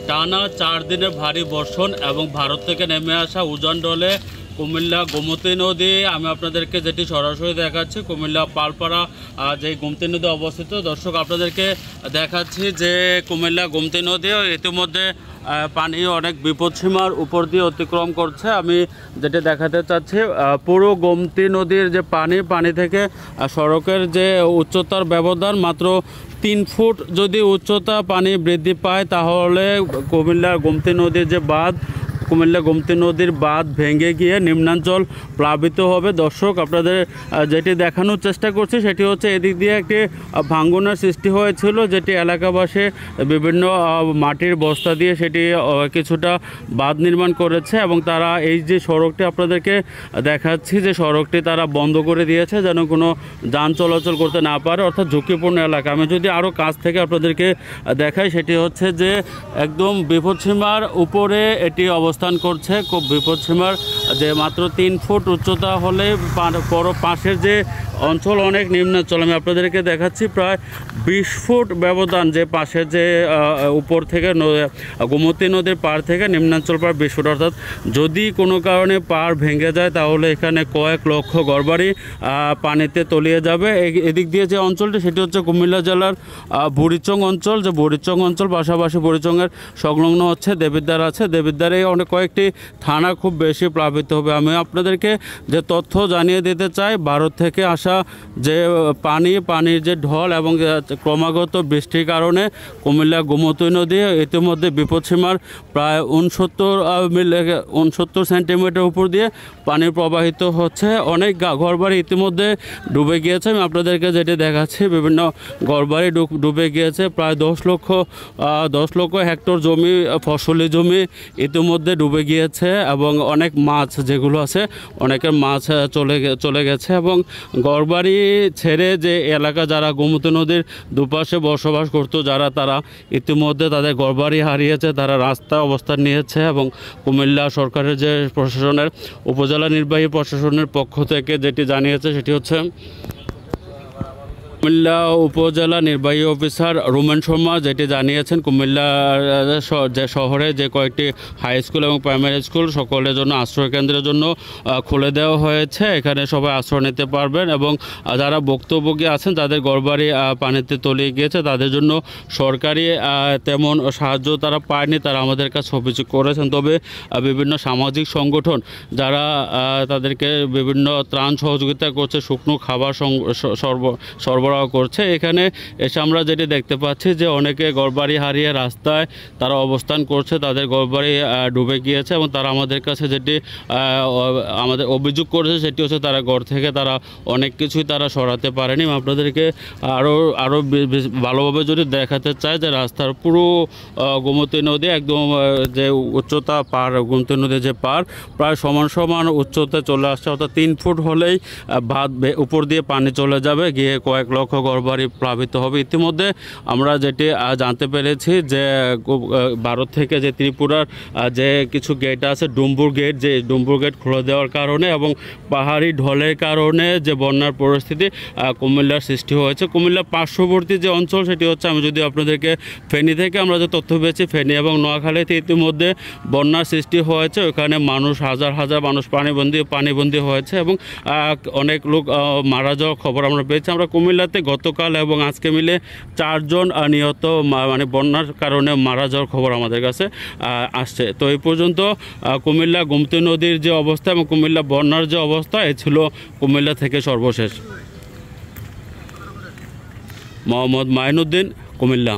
টানা 4 দিনে ভারী বর্ষণ এবং ভারত থেকে নেমে আসা উজান ডলে কুমিল্লা গোমতী নদী আমি আপনাদেরকে যেটি সরাসরি দেখাচ্ছি কুমিল্লা পালপাড়া যে গোমতী নদী অবস্থিত। দর্শক আপনাদেরকে দেখাচ্ছি যে কুমিল্লা গোমতী নদী ইতিমধ্যে পানি অনেক বিপদসীমার উপর দিয়ে অতিক্রম করছে। আমি যেটা দেখাতে চাচ্ছি পুরো গোমতী নদীর যে পানি থেকে সড়কের যে উচ্চতার ব্যবধান মাত্র 3 ফুট যদি উচ্চতা পানি বৃদ্ধি পায় তাহলে কুমিল্লা গোমতী নদীর যে বাঁধ কুমিল্লা গোমতী নদীর বাঁধ ভেঙে গিয়ে নিম্নাঞ্চল প্লাবিত হবে। দর্শক আপনাদের যেটি দেখানোর চেষ্টা করছি সেটি হচ্ছে এদিক দিয়ে একটি ভাঙ্গনের সৃষ্টি হয়েছিল, যেটি এলাকাবাসী বিভিন্ন মাটির বস্তা দিয়ে সেটি কিছুটা বাঁধ নির্মাণ করেছে এবং তারা এই যে সড়কটি আপনাদেরকে দেখাচ্ছি যে সড়কটি তারা বন্ধ করে দিয়েছে যেন কোনো যান চলাচল করতে না পারে, অর্থাৎ ঝুঁকিপূর্ণ এলাকা। আমি যদি আরও কাছ থেকে আপনাদেরকে দেখাই সেটি হচ্ছে যে একদম বিপদসীমার উপরে এটি অবস্থান করছে, খুব বিপদসীমার যে মাত্র 3 ফুট উচ্চতা হলে পাশের যে অঞ্চল অনেক নিম্নাঞ্চল। আমি আপনাদেরকে দেখাচ্ছি প্রায় 20 ফুট ব্যবধান, যে পাশের যে উপর থেকে গোমতী নদীর পাড় থেকে নিম্নাঞ্চল প্রায় 20 ফুট, অর্থাৎ যদি কোনো কারণে পাড় ভেঙে যায় তাহলে এখানে কয়েক লক্ষ ঘরবাড়ি পানিতে তলিয়ে যাবে। এদিক দিয়ে যে অঞ্চলটি সেটি হচ্ছে কুমিল্লা জেলার বুড়িচং অঞ্চল, যে বুড়িচং অঞ্চল পাশাপাশি বুড়িচংয়ের সংলগ্ন হচ্ছে দেবিদ্বার আছে। দেবিদ্বারে অনেক কয়েকটি থানা খুব বেশি প্লাবিত হবে। আমি আপনাদেরকে যে তথ্য জানিয়ে দিতে চাই, ভারত থেকে আসা যে পানির যে ঢল এবং ক্রমাগত বৃষ্টির কারণে কুমিল্লা গোমতী নদী ইতিমধ্যে বিপদসীমার প্রায় 69 সেন্টিমিটার উপর দিয়ে পানি প্রবাহিত হচ্ছে। অনেক ঘরবাড়ি ইতিমধ্যে ডুবে গিয়েছে। আমি আপনাদেরকে যেটি দেখাচ্ছি বিভিন্ন ঘরবাড়ি ডুবে গিয়েছে, প্রায় 10 লক্ষ হেক্টর জমি ফসলি জমি ইতিমধ্যে ডুবে গিয়েছে এবং অনেক মাছ যেগুলো আছে অনেকের মাছ চলে গেছে এবং ঘরবাড়ি ছেড়ে যে এলাকা যারা গোমতী নদীর দুপাশে বসবাস করতো তারা ইতিমধ্যে তাদের ঘরবাড়ি হারিয়েছে, তারা রাস্তায় অবস্থান নিয়েছে এবং কুমিল্লা সরকারের যে প্রশাসনের উপজেলা নির্বাহী প্রশাসনের পক্ষ থেকে যেটি জানিয়েছে সেটি হচ্ছে কুমিল্লা উপজেলা নির্বাহী অফিসার রোমেন শর্মা যেটি জানিয়েছেন কুমিল্লা যে শহরে যে কয়েকটি হাই স্কুল এবং প্রাইমারি স্কুল সকলের জন্য আশ্রয় কেন্দ্রের জন্য খুলে দেওয়া হয়েছে। এখানে সবাই আশ্রয় নিতে পারবেন এবং যারা ভুক্তভোগী আছেন যাদের ঘরবাড়ি পানিতে তলিয়ে গিয়েছে তাদের জন্য সরকারি তেমন সাহায্য তারা পায়নি, তারা আমাদের কাছে অভিযোগ করেছেন। তবে বিভিন্ন সামাজিক সংগঠন যারা তাদেরকে বিভিন্ন ত্রাণ সহযোগিতা করছে, শুকনো খাবার সরবরাহ করছে। এখানে এসে আমরা যেটি দেখতে পাচ্ছি যে অনেকে ঘরবাড়ি হারিয়ে রাস্তায় তারা অবস্থান করছে, তাদের ঘরবাড়ি ডুবে গিয়েছে এবং তারা আমাদের কাছে যেটি আমাদের অভিযোগ করেছে সেটি হচ্ছে তারা ঘর থেকে তারা অনেক কিছুই তারা সরাতে পারেনি। আপনাদেরকে আরও ভালোভাবে যদি দেখাতে চাই যে রাস্তার পুরো গোমতী নদী একদম যে উচ্চতা গোমতী নদীর যে পার প্রায় সমান উচ্চতায় চলে আসছে, অর্থাৎ 3 ফুট হলেই বাঁধ উপর দিয়ে পানি চলে যাবে, গিয়ে কয়েক লক্ষ ঘরবাড়ি প্লাবিত হবে। ইতিমধ্যে আমরা যেটি জানতে পেরেছি যে ভারত থেকে যে ত্রিপুরার যে কিছু গেট আছে ডুম্বুর গেট খুলে দেওয়ার কারণে এবং পাহাড়ি ঢলের কারণে যে বন্যার পরিস্থিতি কুমিল্লার সৃষ্টি হয়েছে। কুমিল্লার পার্শ্ববর্তী যে অঞ্চল সেটি হচ্ছে, আমি যদি আপনাদেরকে ফেনী থেকে আমরা যে তথ্য পেয়েছি, ফেনী এবং নোয়াখালীতে ইতিমধ্যে বন্যার সৃষ্টি হয়েছে। ওখানে হাজার মানুষ পানিবন্দী হয়েছে এবং অনেক লোক মারা যাওয়ার খবর আমরা পেয়েছি। আমরা কুমিল্লাতে গতকাল এবং আজকে মিলে 4 জন নিহত মানে বন্যার কারণে মারা যাওয়ার খবর আমাদের কাছে আসছে। তো এই পর্যন্ত কুমিল্লা গোমতী নদীর যে অবস্থা এবং কুমিল্লা বন্যার যে অবস্থা এ ছিল কুমিল্লা থেকে সর্বশেষ। মোহাম্মদ মাইনুদ্দিন, কুমিল্লা।